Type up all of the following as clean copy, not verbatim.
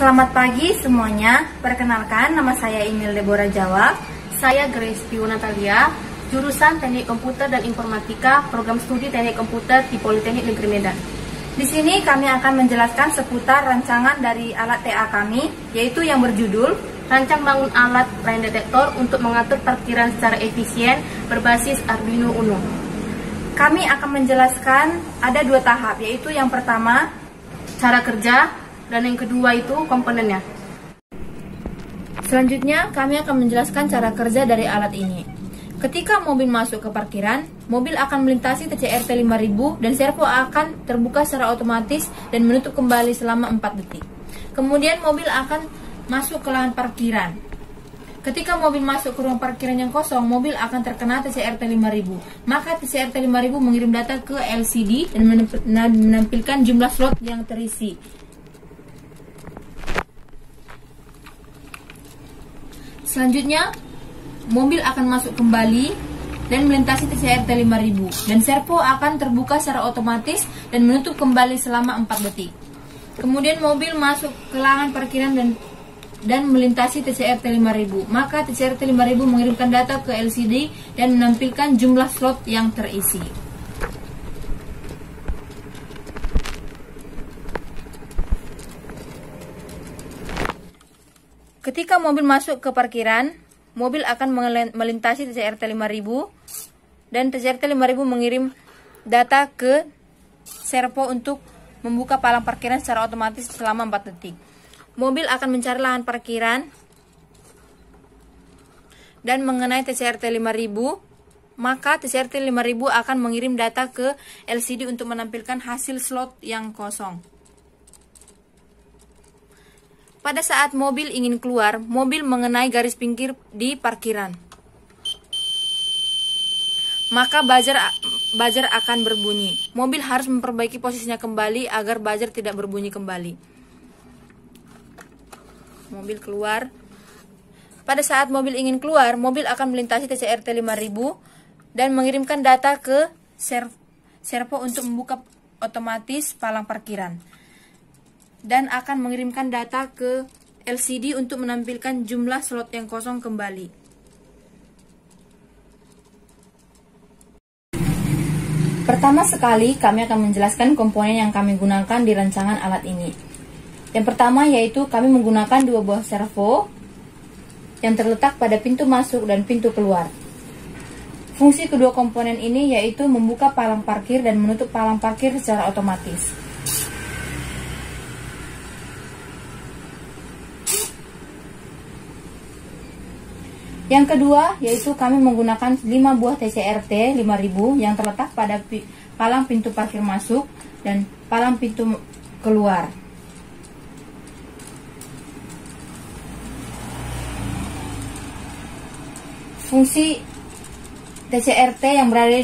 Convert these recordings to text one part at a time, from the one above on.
Selamat pagi semuanya, perkenalkan nama saya Emil Deborah Jawa. Saya Grace Pio Natalia, jurusan Teknik Komputer dan Informatika, program studi Teknik Komputer di Politeknik Negeri Medan. Di sini kami akan menjelaskan seputar rancangan dari alat TA kami, yaitu yang berjudul Rancang bangun alat line detektor untuk mengatur parkiran secara efisien berbasis Arduino Uno. Kami akan menjelaskan ada dua tahap, yaitu yang pertama Cara kerja, dan yang kedua itu komponennya. Selanjutnya, kami akan menjelaskan cara kerja dari alat ini. Ketika mobil masuk ke parkiran, mobil akan melintasi TCRT 5000 dan servo akan terbuka secara otomatis dan menutup kembali selama 4 detik. Kemudian mobil akan masuk ke lahan parkiran. Ketika mobil masuk ke ruang parkiran yang kosong, mobil akan terkena TCRT 5000. Maka TCRT 5000 mengirim data ke LCD dan menampilkan jumlah slot yang terisi. Selanjutnya, mobil akan masuk kembali dan melintasi TCRT 5000 dan servo akan terbuka secara otomatis dan menutup kembali selama 4 detik. Kemudian mobil masuk ke lahan parkiran dan melintasi TCRT 5000. Maka TCRT 5000 mengirimkan data ke LCD dan menampilkan jumlah slot yang terisi. Ketika mobil masuk ke parkiran, mobil akan melintasi TCRT 5000 dan TCRT 5000 mengirim data ke servo untuk membuka palang parkiran secara otomatis selama 4 detik. Mobil akan mencari lahan parkiran dan mengenai TCRT 5000, maka TCRT 5000 akan mengirim data ke LCD untuk menampilkan hasil slot yang kosong. Pada saat mobil ingin keluar, mobil mengenai garis pinggir di parkiran. Maka buzzer akan berbunyi. Mobil harus memperbaiki posisinya kembali agar buzzer tidak berbunyi kembali. Mobil keluar. Pada saat mobil ingin keluar, mobil akan melintasi TCRT 5000 dan mengirimkan data ke servo untuk membuka otomatis palang parkiran. Dan akan mengirimkan data ke LCD untuk menampilkan jumlah slot yang kosong kembali. Pertama sekali, kami akan menjelaskan komponen yang kami gunakan di rancangan alat ini. Yang pertama yaitu kami menggunakan 2 buah servo yang terletak pada pintu masuk dan pintu keluar. Fungsi kedua komponen ini yaitu membuka palang parkir dan menutup palang parkir secara otomatis. Yang kedua yaitu kami menggunakan 5 buah TCRT 5000 yang terletak pada palang pintu parkir masuk dan palang pintu keluar. Fungsi TCRT yang berada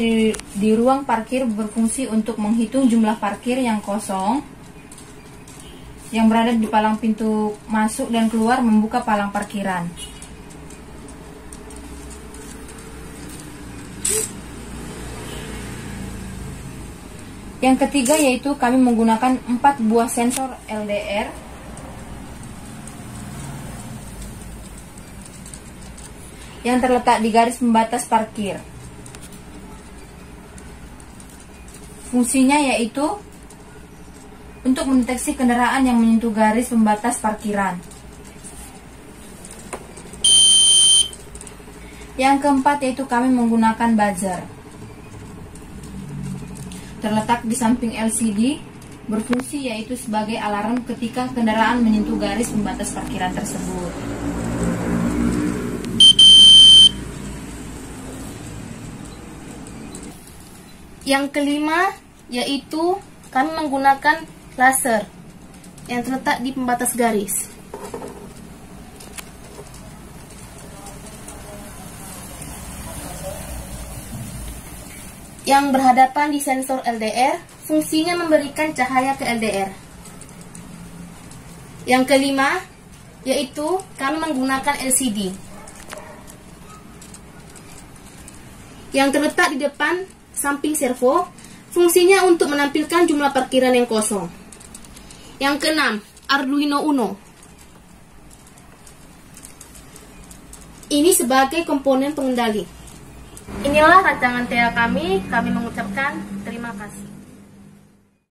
di ruang parkir berfungsi untuk menghitung jumlah parkir yang kosong yang berada di palang pintu masuk dan keluar membuka palang parkiran. Yang ketiga yaitu kami menggunakan 4 buah sensor LDR yang terletak di garis pembatas parkir. Fungsinya yaitu untuk mendeteksi kendaraan yang menyentuh garis pembatas parkiran. Yang keempat yaitu kami menggunakan buzzer. Terletak di samping LCD, berfungsi yaitu sebagai alarm ketika kendaraan menyentuh garis pembatas parkiran tersebut. Yang kelima yaitu kami menggunakan laser yang terletak di pembatas garis. Yang berhadapan di sensor LDR, fungsinya memberikan cahaya ke LDR. Yang kelima yaitu kami menggunakan LCD yang terletak di depan samping servo, fungsinya untuk menampilkan jumlah parkiran yang kosong. Yang keenam, Arduino Uno ini sebagai komponen pengendali. Inilah rancangan TA kami mengucapkan terima kasih.